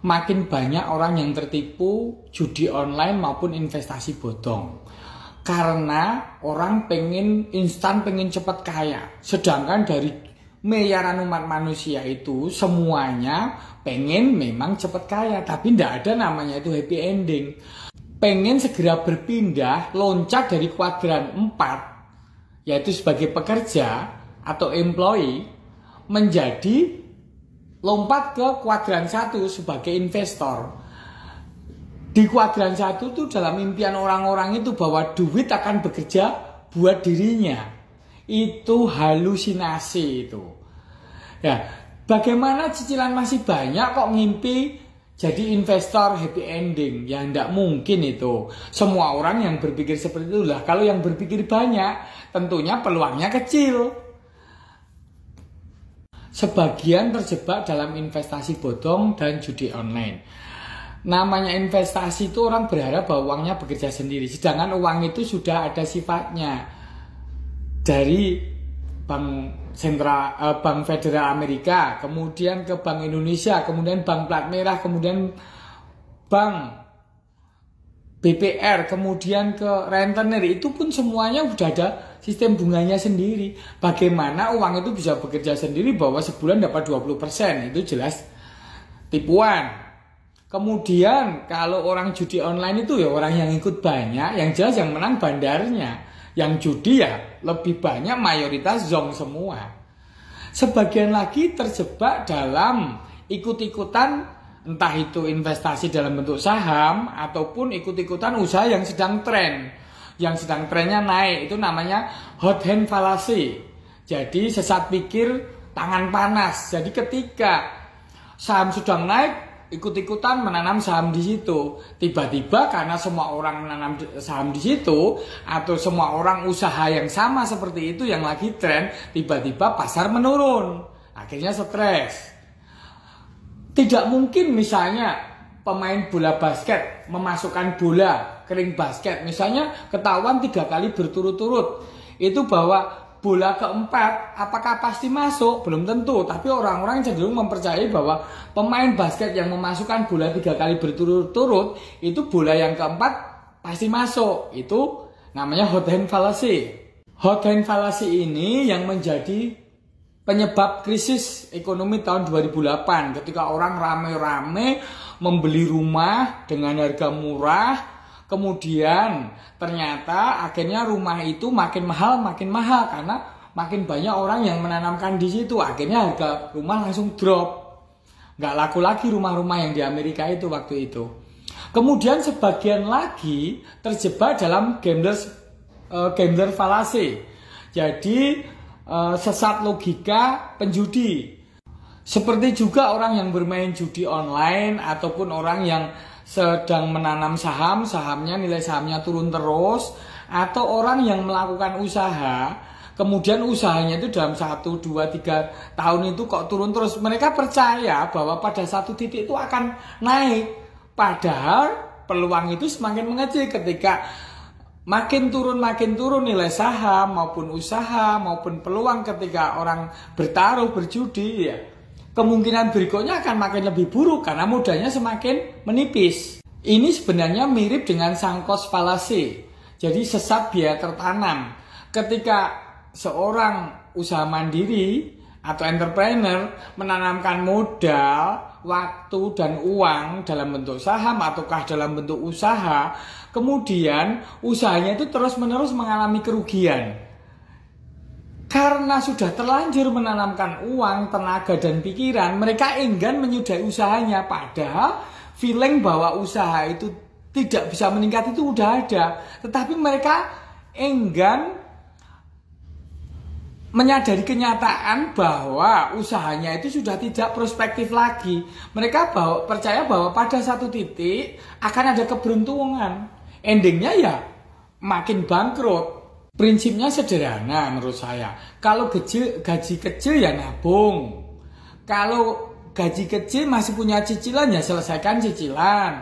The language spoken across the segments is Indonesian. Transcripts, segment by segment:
makin banyak orang yang tertipu judi online maupun investasi bodong. Karena orang pengen instan, pengen cepat kaya. Sedangkan dari miliaran umat manusia itu semuanya pengen memang cepat kaya. Tapi tidak ada namanya itu happy ending. Pengen segera berpindah, loncat dari kuadran 4, yaitu sebagai pekerja atau employee, menjadi lompat ke kuadran 1 sebagai investor. Di kuadran 1 itu dalam impian orang-orang itu bahwa duit akan bekerja buat dirinya. Itu halusinasi itu. Ya, bagaimana cicilan masih banyak kok ngimpi jadi investor happy ending? Ya tidak mungkin itu. Semua orang yang berpikir seperti itulah. Kalau yang berpikir banyak, tentunya peluangnya kecil. Sebagian terjebak dalam investasi bodong dan judi online. Namanya investasi itu orang berharap bahwa uangnya bekerja sendiri. Sedangkan uang itu sudah ada sifatnya. Dari Bank Federal Amerika, kemudian ke Bank Indonesia, kemudian Bank Plat Merah, kemudian Bank BPR, kemudian ke rentenir. Itu pun semuanya sudah ada sistem bunganya sendiri. Bagaimana uang itu bisa bekerja sendiri bahwa sebulan dapat 20%? Itu jelas tipuan. Kemudian kalau orang judi online itu ya orang yang ikut banyak, yang jelas yang menang bandarnya. Yang judi ya lebih banyak mayoritas zong semua. Sebagian lagi terjebak dalam ikut-ikutan, entah itu investasi dalam bentuk saham ataupun ikut-ikutan usaha yang sedang tren. Yang sedang trennya naik, itu namanya hot hand fallacy. Jadi sesat pikir tangan panas. Jadi ketika saham sedang naik, ikut-ikutan menanam saham di situ. Tiba-tiba karena semua orang menanam saham di situ, atau semua orang usaha yang sama seperti itu yang lagi tren, tiba-tiba pasar menurun. Akhirnya stres. Tidak mungkin misalnya pemain bola basket memasukkan bola ke ring basket, misalnya ketahuan 3 kali berturut-turut, itu bahwa bola keempat apakah pasti masuk? Belum tentu. Tapi orang-orang cenderung mempercayai bahwa pemain basket yang memasukkan bola 3 kali berturut-turut, itu bola yang keempat pasti masuk. Itu namanya hot hand fallacy. Hot hand fallacy ini yang menjadi penyebab krisis ekonomi tahun 2008, ketika orang rame-rame membeli rumah dengan harga murah. Kemudian ternyata akhirnya rumah itu makin mahal karena makin banyak orang yang menanamkan di situ. Akhirnya harga rumah langsung drop. Nggak laku lagi rumah-rumah yang di Amerika itu waktu itu. Kemudian sebagian lagi terjebak dalam gambler fallacy. Jadi sesat logika penjudi. Seperti juga orang yang bermain judi online ataupun orang yang sedang menanam saham, nilai sahamnya turun terus, atau orang yang melakukan usaha, kemudian usahanya itu dalam 1, 2, 3 tahun itu kok turun terus. Mereka percaya bahwa pada satu titik itu akan naik, padahal peluang itu semakin mengecil ketika makin turun nilai saham maupun usaha maupun peluang ketika orang bertaruh berjudi, ya kemungkinan berikutnya akan makin lebih buruk karena modalnya semakin menipis. Ini sebenarnya mirip dengan sunk cost fallacy. Jadi sesat biaya tertanam. Ketika seorang usaha mandiri atau entrepreneur menanamkan modal, waktu dan uang dalam bentuk saham ataukah dalam bentuk usaha, kemudian usahanya itu terus-menerus mengalami kerugian. Karena sudah terlanjur menanamkan uang, tenaga, dan pikiran, mereka enggan menyudahi usahanya. Padahal feeling bahwa usaha itu tidak bisa meningkat itu udah ada. Tetapi mereka enggan menyadari kenyataan bahwa usahanya itu sudah tidak prospektif lagi. Mereka percaya bahwa pada satu titik akan ada keberuntungan. Endingnya ya makin bangkrut. Prinsipnya sederhana menurut saya. Kalau gaji kecil ya nabung. Kalau gaji kecil masih punya cicilan ya selesaikan cicilan.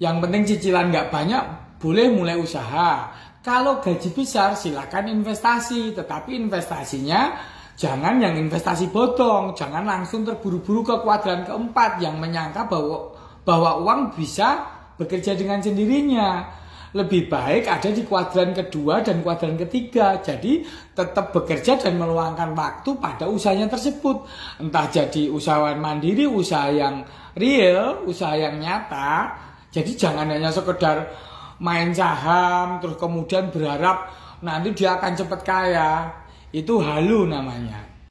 Yang penting cicilan nggak banyak, boleh mulai usaha. Kalau gaji besar silakan investasi. Tetapi investasinya Jangan yang investasi bodong, jangan langsung terburu-buru ke kuadran keempat yang menyangka bahwa uang bisa bekerja dengan sendirinya. Lebih baik ada di kuadran kedua dan kuadran ketiga. Jadi tetap bekerja dan meluangkan waktu pada usahanya tersebut. Entah jadi usahawan mandiri, usaha yang real, usaha yang nyata. Jadi jangan hanya sekedar main saham terus kemudian berharap nanti dia akan cepat kaya. Itu halu namanya.